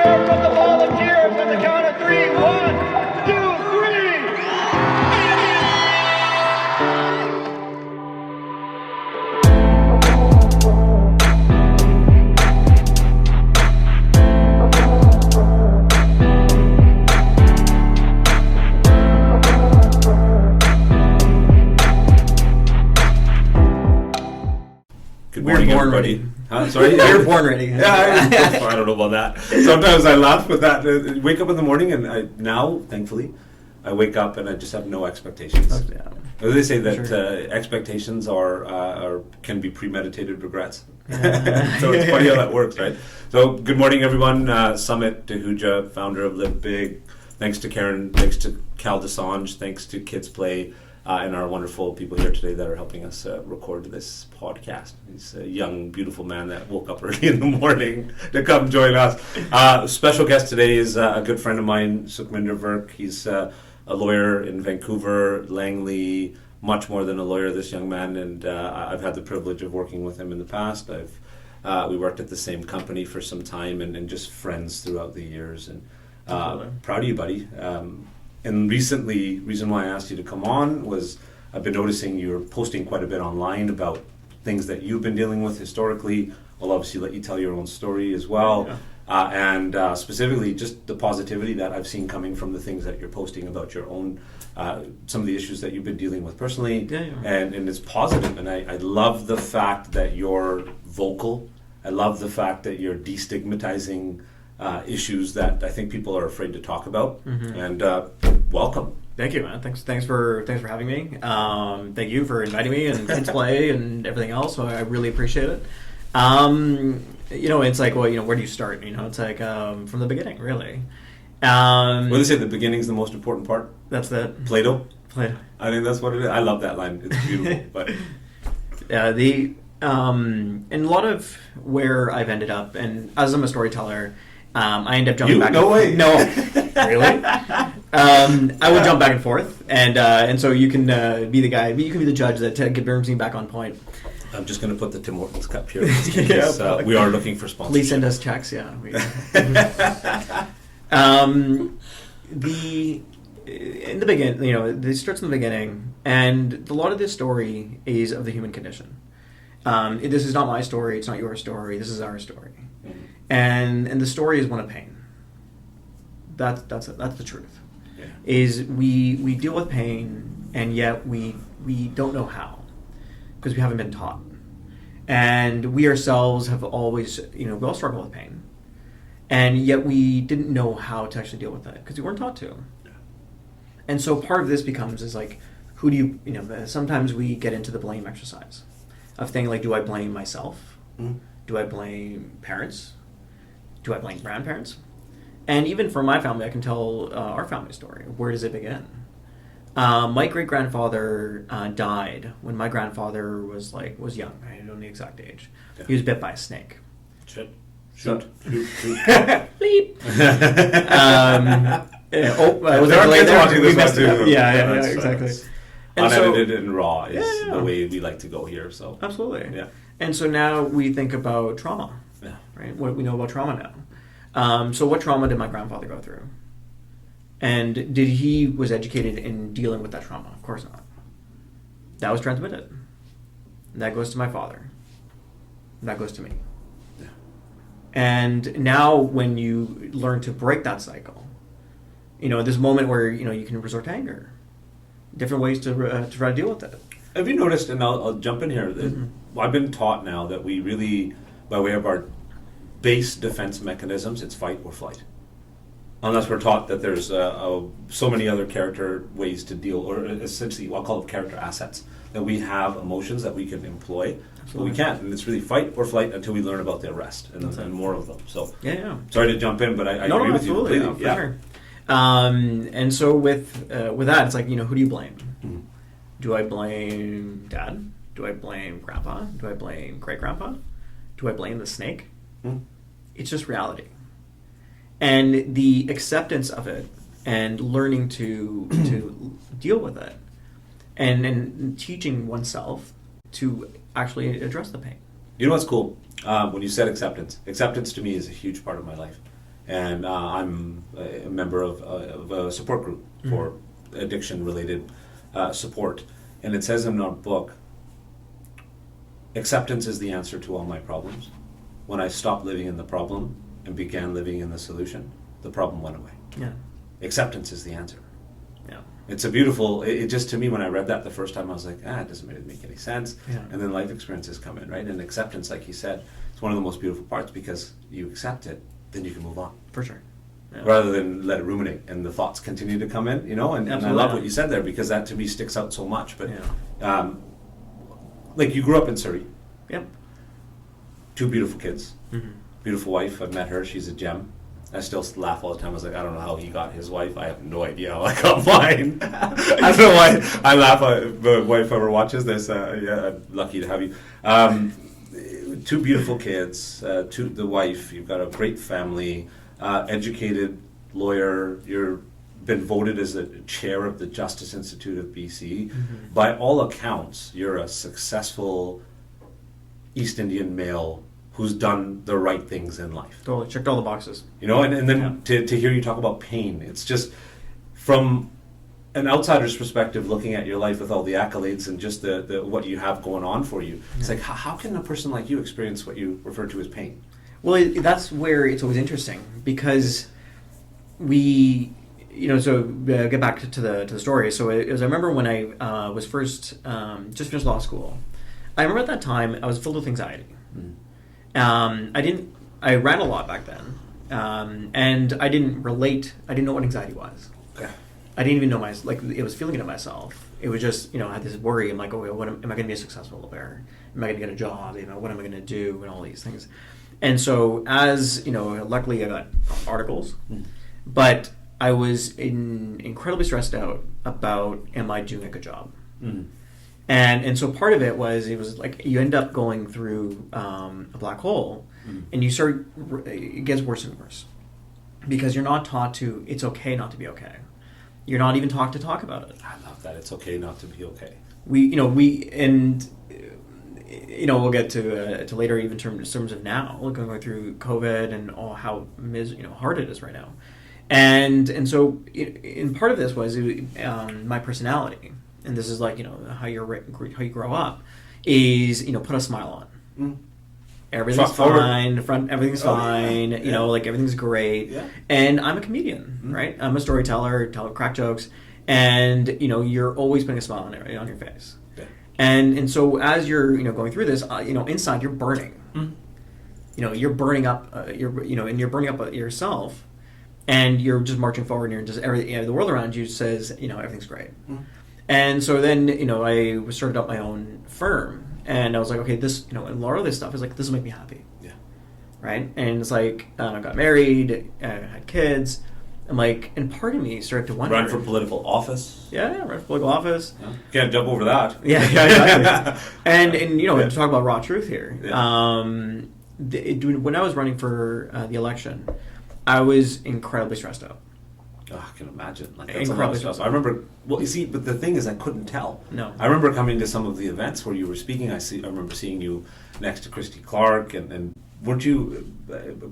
cheer from the volunteers on the count of three. 1, 2, 3. Good morning, everybody. Huh? Sorry, we were born ready. Yeah, I don't know about that. Sometimes I laugh with that. Wake up in the morning, and now, thankfully, I wake up and I just have no expectations. Yeah. They say that Sure. expectations can be premeditated regrets. So it's funny how that works, right? So good morning, everyone. Sumit Ahuja, founder of LiveBig. Thanks to Karen. Thanks to Cal DeSange. Thanks to KidsPlay. And our wonderful people here today that are helping us record this podcast. He's a young, beautiful man that woke up early in the morning to come join us. Special guest today is a good friend of mine, Sukhminder Virk. He's a lawyer in Vancouver, Langley, much more than a lawyer, this young man, and I've had the privilege of working with him in the past. We worked at the same company for some time and just friends throughout the years. And proud of you, buddy. And recently, reason why I asked you to come on was I've been noticing you're posting quite a bit online about things that you've been dealing with historically. I'll obviously let you tell your own story as well. Yeah. And specifically just the positivity that I've seen coming from the things that you're posting about your own, some of the issues that you've been dealing with personally. Yeah. And it's positive. And I love the fact that you're vocal. I love the fact that you're destigmatizing issues that I think people are afraid to talk about. Mm-hmm. And welcome. Thank you, man. Thanks for having me. Thank you for inviting me and KidsPlay and everything else. So I really appreciate it. It's like, well, where do you start? It's like from the beginning, really. What do they say? The beginning's the most important part. That's it. Plato. I think that's what it is. I love that line. It's beautiful. But and a lot of where I've ended up, and as I'm a storyteller. I end up jumping back. No way. No, really. I would jump back and forth, and so you can be the guy. You can be the judge that brings me back on point. I'm just going to put the Tim Hortons cup here. Because, we are looking for sponsors. Please send us checks. Yeah. In the beginning, this starts in the beginning, and a lot of this story is of the human condition. This is not my story. It's not your story. This is our story. And the story is one of pain. That's the truth. Yeah. Is we deal with pain, and yet we don't know how, because we haven't been taught. And we ourselves have always, we all struggle with pain, and yet we didn't know how to actually deal with it because we weren't taught to. Yeah. And so part of this is like, who do you sometimes we get into the blame exercise of thinking like, do I blame myself? Mm-hmm. Do I blame parents? Do I blame grandparents? And even for my family, I can tell our family story. Where does it begin? My great-grandfather died when my grandfather was young. I don't know the exact age. Yeah. He was bit by a snake. Shoot. Bleep. We messed it up. Yeah, exactly. Unedited and raw is the way we like to go here. So absolutely. Yeah. And so now we think about trauma. Yeah. Right? What we know about trauma now. So what trauma did my grandfather go through? And did he was educated in dealing with that trauma? Of course not. That was transmitted. And that goes to my father. And that goes to me. Yeah. And now when you learn to break that cycle, this moment where, you can resort to anger. Different ways to try to deal with it. Have you noticed, and I'll jump in here, that I've been taught now that we really, by way of our base defense mechanisms, it's fight or flight. Unless we're taught that there's so many other character ways to deal, or essentially I'll call them character assets, that we have emotions that we can employ, but we can't. And it's really fight or flight until we learn about the rest and more of them. So sorry to jump in, but I agree with you completely. No, for sure. And so with that, it's like, who do you blame? Mm-hmm. Do I blame Dad? Do I blame Grandpa? Do I blame Great-Grandpa? Do I blame the snake? Mm-hmm. It's just reality. And the acceptance of it and learning to deal with it and teaching oneself to actually address the pain. You know what's cool? When you said acceptance to me is a huge part of my life. and I'm a member of a support group for addiction-related support. And it says in our book, acceptance is the answer to all my problems. When I stopped living in the problem and began living in the solution, the problem went away. Yeah. Acceptance is the answer. Yeah. It's a beautiful, it just, to me, when I read that the first time, I was like, it doesn't really make any sense. Yeah. And then life experiences come in, right? And acceptance, like you said, it's one of the most beautiful parts, because you accept it, then you can move on. For sure. Yeah. Rather than let it ruminate and the thoughts continue to come in, and I love what you said there, because that to me sticks out so much. But like, you grew up in Surrey. Yep. 2 beautiful kids. Mm-hmm. Beautiful wife. I've met her. She's a gem. I still laugh all the time. I was like, I don't know how he got his wife. I have no idea how I got mine. I don't know why I laugh. The wife ever watches this. I'm lucky to have you. 2 beautiful kids. The wife. You've got a great family. Educated lawyer. You've been voted as the chair of the Justice Institute of BC. Mm-hmm. By all accounts, you're a successful East Indian male who's done the right things in life. Totally. Checked all the boxes. And then to hear you talk about pain, it's just, from an outsider's perspective, looking at your life with all the accolades and just the what you have going on for you, it's like, how can a person like you experience what you refer to as pain? Well, that's where it's always interesting, because we, so get back to the story. So I remember when I was first just finished law school. I remember at that time I was filled with anxiety. Mm. I ran a lot back then, and I didn't know what anxiety was. Okay. I didn't even know it was feeling it in myself. It was just, I had this worry. I'm like, okay, am I going to be a successful lawyer? Am I going to get a job? What am I going to do? And all these things. And so, as luckily I got articles, but I was incredibly stressed out about, am I doing a good job? Mm. And so part of it was like you end up going through a black hole, and it gets worse and worse, because you're not taught to, it's okay not to be okay. You're not even taught to talk about it. I love that. It's okay not to be okay. We'll get to later, even in terms of now, going through COVID and all how hard it is right now, and so in part of this was my personality. And this is like, how you grow up, is, put a smile on. Everything's fine, everything's fine, like everything's great. Yeah. And I'm a comedian, right? I'm a storyteller, tell crack jokes, and, you're always putting a smile on your face. Yeah. And so as you're, going through this, inside you're burning. You're burning up, and you're burning up yourself, and you're just marching forward, and you're just, the world around you says, everything's great. And so then, I started up my own firm, and I was like, okay, this, and a lot of this stuff is like, this will make me happy. Yeah. Right? And it's like, I got married, I had kids. I'm like, and part of me started to wonder. Run for political office? Yeah, run for political office. Yeah. Can't jump over that. Yeah, exactly. and to talk about raw truth here. Yeah. When I was running for the election, I was incredibly stressed out. Oh, I can imagine. That's a lot of stuff. I remember. Well, you see, but the thing is, I couldn't tell. No. I remember coming to some of the events where you were speaking. I remember seeing you next to Christy Clark, and weren't you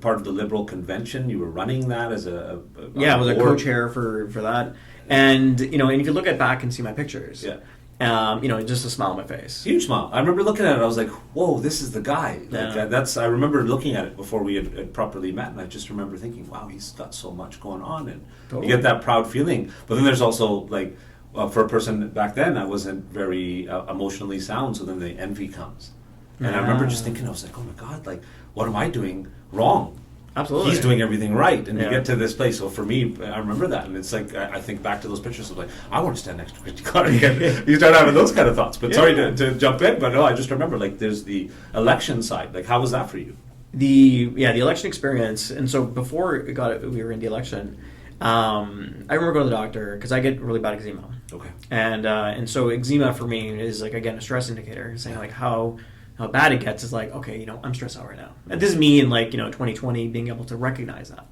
part of the Liberal convention? You were running that as a I was a co-chair for that, and and if you look back and see my pictures, just a smile on my face. Huge smile. I remember looking at it. I was like, "Whoa, this is the guy." I remember looking at it before we had properly met, and I just remember thinking, "Wow, he's got so much going on," and you get that proud feeling. But then there's also for a person back then, I wasn't very emotionally sound, so then the envy comes, and I remember just thinking, I was like, "Oh my God, what am I doing wrong?" Absolutely. He's doing everything right, and you get to this place. So for me, I remember that, and it's like I think back to those pictures of I want to stand next to Christy Clark. You start having those kind of thoughts. But sorry to jump in, but no, I just remember there's the election side. How was that for you? The election experience, and so before we were in the election, I remember going to the doctor because I get really bad eczema. Okay. And so eczema for me is again a stress indicator, saying how bad it gets is okay, I'm stressed out right now. And this is me in 2020 being able to recognize that.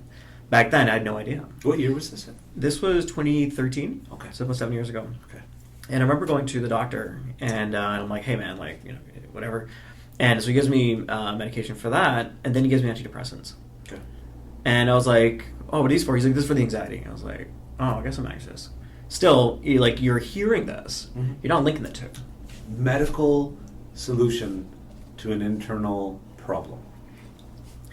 Back then, I had no idea. What year was this in? This was 2013. Okay. So about 7 years ago. Okay. And I remember going to the doctor, and I'm like, hey man, whatever. And so he gives me medication for that, and then he gives me antidepressants. Okay. And I was like, oh, what are these for? He's like, this is for the anxiety. I was like, oh, I guess I'm anxious. Still, you're hearing this. Mm-hmm. You're not linking the two. Medical solution to an internal problem.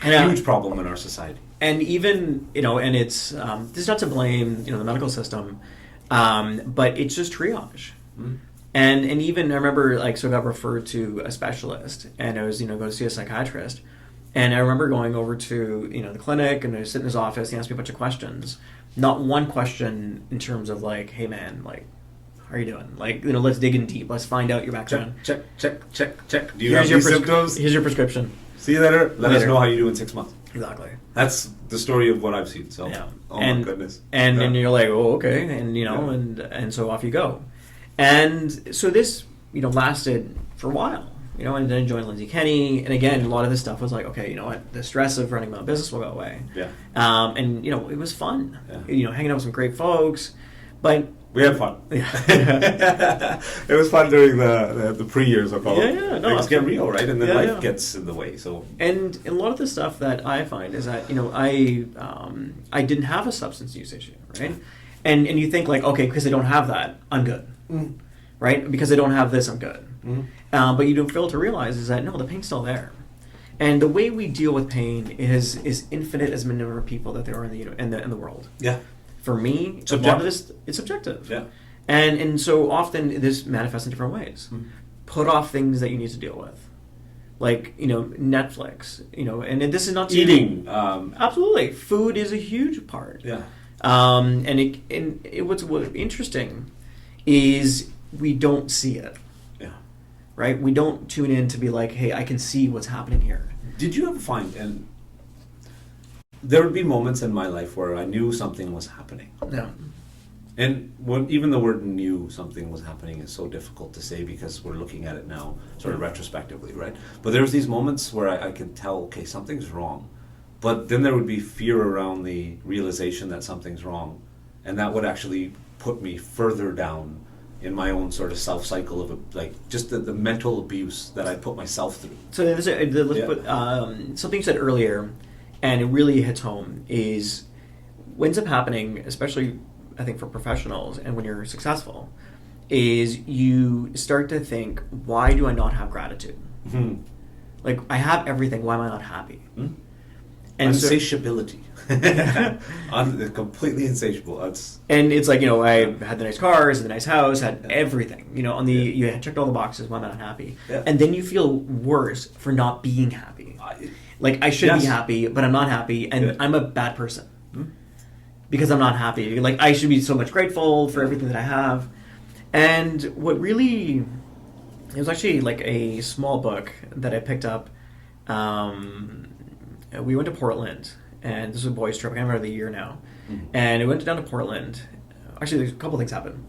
And, Huge problem in our society. And even, and it's, this is not to blame, the medical system, but it's just triage. Mm-hmm. And even, I remember, I got referred to a specialist, and I was, go to see a psychiatrist. And I remember going over to, the clinic, and I was sitting in his office, he asked me a bunch of questions. Not one question in terms of, hey, man, how are you doing? Let's dig in deep. Let's find out your background. Check. Do you have these symptoms? Here's your prescription. See you later. Let us know how you do in 6 months. Exactly. That's the story of what I've seen. So, yeah. my goodness. And you're like, oh, okay. And, and so off you go. And so this, lasted for a while. And then I joined Lindsay Kenny. And again, a lot of this stuff was like, okay, you know what? The stress of running my own business will go away. Yeah. And, it was fun. Yeah. Hanging out with some great folks. But we had fun. Yeah. It was fun during the pre-years, I'll call it. Yeah. No, things get real, right? And then life gets in the way. So. And a lot of the stuff that I find is that, I didn't have a substance use issue, right? And you think okay, because I don't have that, I'm good. Mm. Right? Because I don't have this, I'm good. Mm. But you don't fail to realize is that, no, the pain's still there. And the way we deal with pain is infinite as many number of people that there are in the world. Yeah. For me, a lot of this, it's subjective. Yeah. And so often this manifests in different ways. Mm. Put off things that you need to deal with. Netflix, and this is not eating. Absolutely. Food is a huge part. Yeah. What's interesting is we don't see it. Yeah. Right? We don't tune in to be like, hey, I can see what's happening here. Did you ever find, and there would be moments in my life where I knew something was happening. Yeah. And even the word knew something was happening is so difficult to say because we're looking at it now sort of retrospectively, right? But there was these moments where I could tell, okay, something's wrong. But then there would be fear around the realization that something's wrong. And that would actually put me further down in my own sort of self-cycle of just the mental abuse that I put myself through. So let's put something you said earlier, and it really hits home, is what ends up happening, especially I think for professionals and when you're successful, is you start to think, why do I not have gratitude? Mm-hmm. I have everything, why am I not happy? Mm-hmm. And insatiability. Completely insatiable. And it's I had the nice cars, the nice house, had everything. You had checked all the boxes, why am I not happy? Yeah. And then you feel worse for not being happy. I should be happy, but I'm not happy, and I'm a bad person. Mm-hmm. Because I'm not happy. I should be so much grateful for everything that I have. And what really... It was actually a small book that I picked up. We went to Portland, and this was a boys' trip. I can't remember the year now. Mm-hmm. And we went down to Portland. Actually, there's a couple things happened.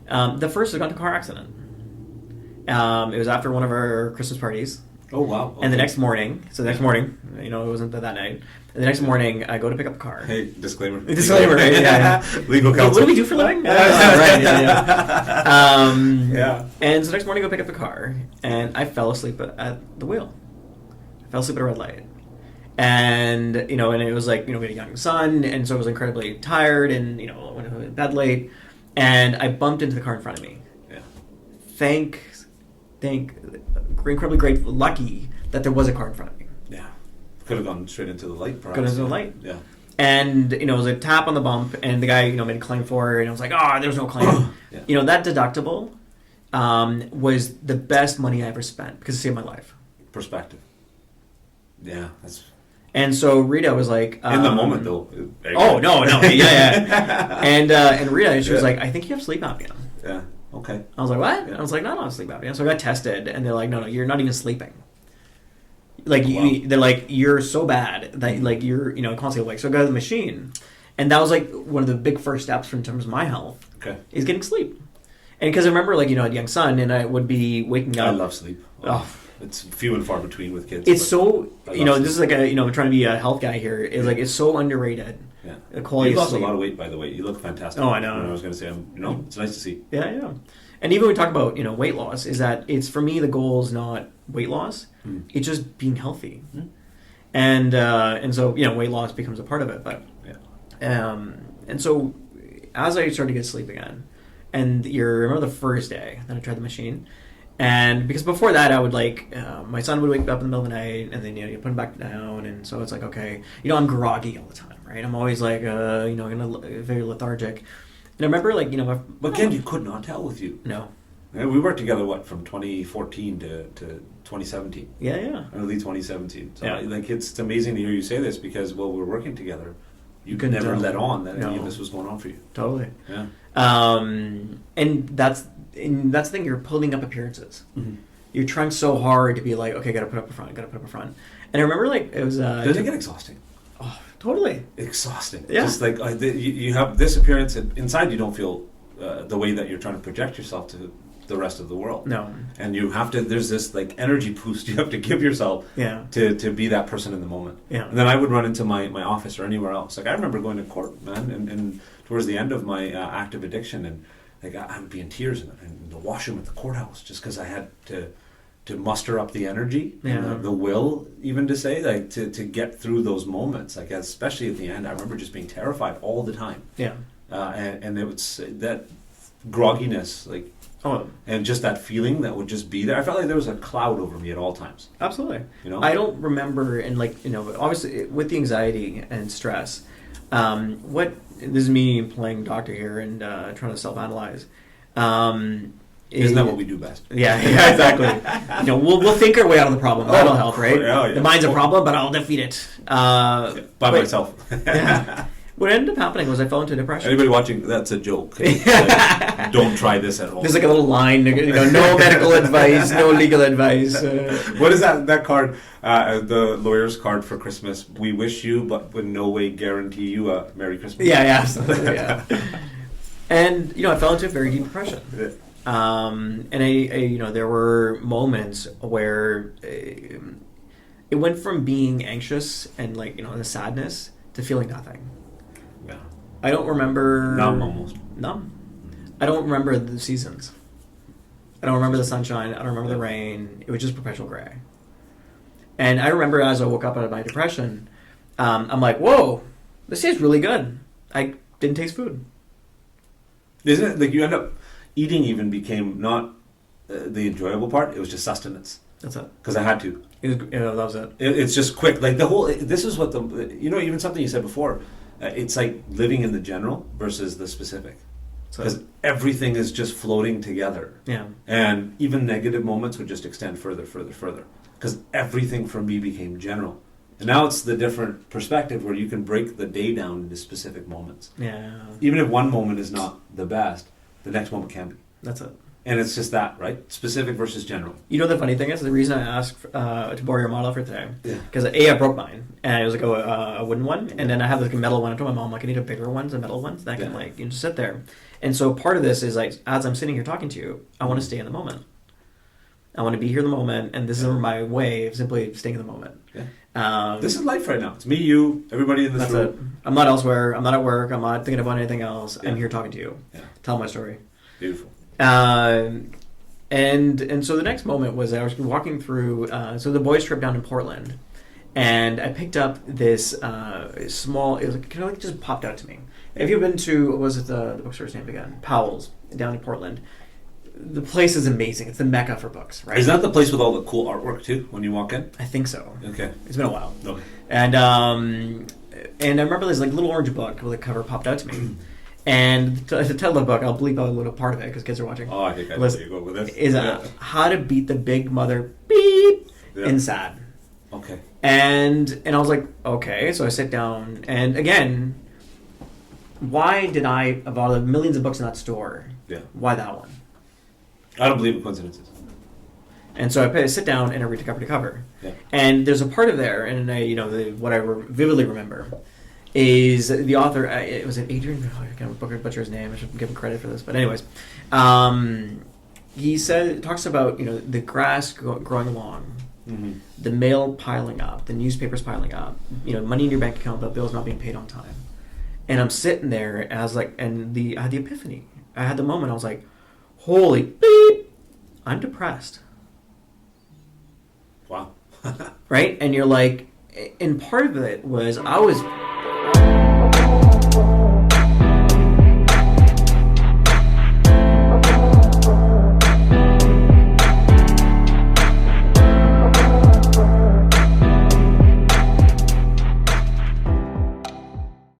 The first, I got into a car accident. It was after one of our Christmas parties. Oh, wow. Okay. And the next morning, it wasn't that night. And the next morning, I go to pick up the car. Hey, disclaimer. Disclaimer, right? Yeah. Legal counsel. What do we do for a living? Right, yeah. Yeah. And so the next morning, I go pick up the car, and I fell asleep at the wheel. I fell asleep at a red light. And, and it was we had a young son, and so I was incredibly tired, and, went to bed late, and I bumped into the car in front of me. Yeah. Incredibly grateful, lucky that there was a car in front of me. Yeah. Could have gone straight into the light, perhaps. Could have into the light. Yeah. And, it was a tap on the bump, and the guy, made a claim for it, and I was like, there was no claim. Yeah. That deductible was the best money I ever spent, because it saved my life. Perspective. Yeah, that's... And so Rita was like... in the moment, though. Oh, no, yeah. And Rita, she was like, I think you have sleep apnea. Yeah, okay. I was like, what? Yeah. I was like, no, I don't have sleep apnea. So I got tested, and they're like, no, you're not even sleeping. They're like, you're so bad that, you're, constantly awake. So I got the machine. And that was, one of the big first steps in terms of my health. Okay. Is getting sleep. And because I remember, I had a young son, and I would be waking up... I love sleep. Oh. It's few and far between with kids. It's so, this is I'm trying to be a health guy here. It's it's so underrated. Yeah. The quality you lost of sleep. a lot of weight, by the way. You look fantastic. Oh, I know. I was going to say, it's nice to see. Yeah. And even when we talk about, weight loss, is that it's, for me, the goal is not weight loss. Mm. It's just being healthy. Mm. And so weight loss becomes a part of it. But and so as I started to get sleep again, and remember the first day that I tried the machine. And because before that, I would my son would wake up in the middle of the night, and then you put him back down, and so it's like, okay, I'm groggy all the time, right? I'm always very lethargic. And I remember but Ken, you could not tell with you. No. We worked together from 2014 to 2017. Yeah. Early 2017. So it's amazing to hear you say this because while we're working together, you could never let on that any of this was going on for you. Totally. Yeah. And that's the thing. You're pulling up appearances. Mm-hmm. You're trying so hard to be like, okay, gotta put up a front. And I remember it was. Does it get exhausting? Oh, totally. Exhausting. Yeah. Just you have this appearance, and inside you don't feel the way that you're trying to project yourself to the rest of the world. No. And you have to. There's this energy boost you have to give yourself. Yeah. To be that person in the moment. Yeah. And then I would run into my office or anywhere else. I remember going to court, man, and towards the end of my active addiction, and I would be in tears in the washroom at the courthouse just because I had to muster up the energy and the will, even to say to get through those moments. Especially at the end, I remember just being terrified all the time. Yeah. And it was that grogginess, and just that feeling that would just be there. I felt like there was a cloud over me at all times. Absolutely. I don't remember, and obviously with the anxiety and stress, this is me playing doctor here and trying to self-analyze. Isn't that what we do best? Yeah, exactly. We'll think our way out of the problem. That'll help, right? Yeah. The mind's a problem, but I'll defeat it. By myself. Yeah. What ended up happening was I fell into depression. Anybody watching, that's a joke. Don't try this at home. There's a little line, no medical advice, no legal advice. What is that card? The lawyer's card for Christmas. We wish you, but in no way guarantee you a Merry Christmas. Yeah, absolutely. Yeah. And I fell into a very deep depression. Yeah. And I there were moments where it went from being anxious and the sadness to feeling nothing. Yeah. I don't remember. Numb. I don't remember the seasons. I don't remember the sunshine. I don't remember the rain. It was just perpetual gray. And I remember as I woke up out of my depression, I'm like, whoa, this tastes really good. I didn't taste food. Isn't it you end up eating even became not the enjoyable part, it was just sustenance. That's it. Because I had to. That was it. It's just quick. This is what even something you said before, it's like living in the general versus the specific. Because everything is just floating together. Yeah. And even negative moments would just extend further. Because everything for me became general. And now it's the different perspective where you can break the day down into specific moments. Yeah. Even if one moment is not the best, the next moment can be. That's it. And it's just that, right? Specific versus general. The funny thing is, the reason I asked to borrow your model for today, because Yeah. I broke mine, and it was a wooden one, and then I have a metal one. I told my mom, I need a bigger one, the metal ones, that can just sit there. And so part of this is as I'm sitting here talking to you, I want to stay in the moment. I want to be here in the moment, and this is my way of simply staying in the moment. Yeah. This is life right now. It's me, you, everybody in this room. It. I'm not elsewhere. I'm not at work. I'm not thinking about anything else. Yeah. I'm here talking to you. Yeah. Tell my story. Beautiful. And so the next moment was I was walking through. So the boys' trip down in Portland, and I picked up this small. It was just popped out to me. Have you been to? What was it the bookstore's name again? Powell's down in Portland. The place is amazing. It's the mecca for books, right? Is that the place with all the cool artwork too? When you walk in, I think so. Okay, it's been a while. Okay. And I remember this little orange book with a cover popped out to me. And to tell the book, I'll bleep out a little part of it because kids are watching. Oh, I think I know where you go with this. Is How to Beat the Big Mother Beep in Sad. Okay. And I was like, okay. So I sit down, and again, why did I, of all the millions of books in that store, why that one? I don't believe in coincidences. And so I sit down and I read cover to cover. Yeah. And there's a part of there, and what I vividly remember is the author. It was Adrian. I can't butcher his name. I should give him credit for this. But anyways, he talks about the grass growing along, the mail piling up, the newspapers piling up, money in your bank account, but bills not being paid on time. And I'm sitting there, and I was like, I had the epiphany. I had the moment. I was like, holy beep, I'm depressed. Wow. Right? And you're like, and part of it was I was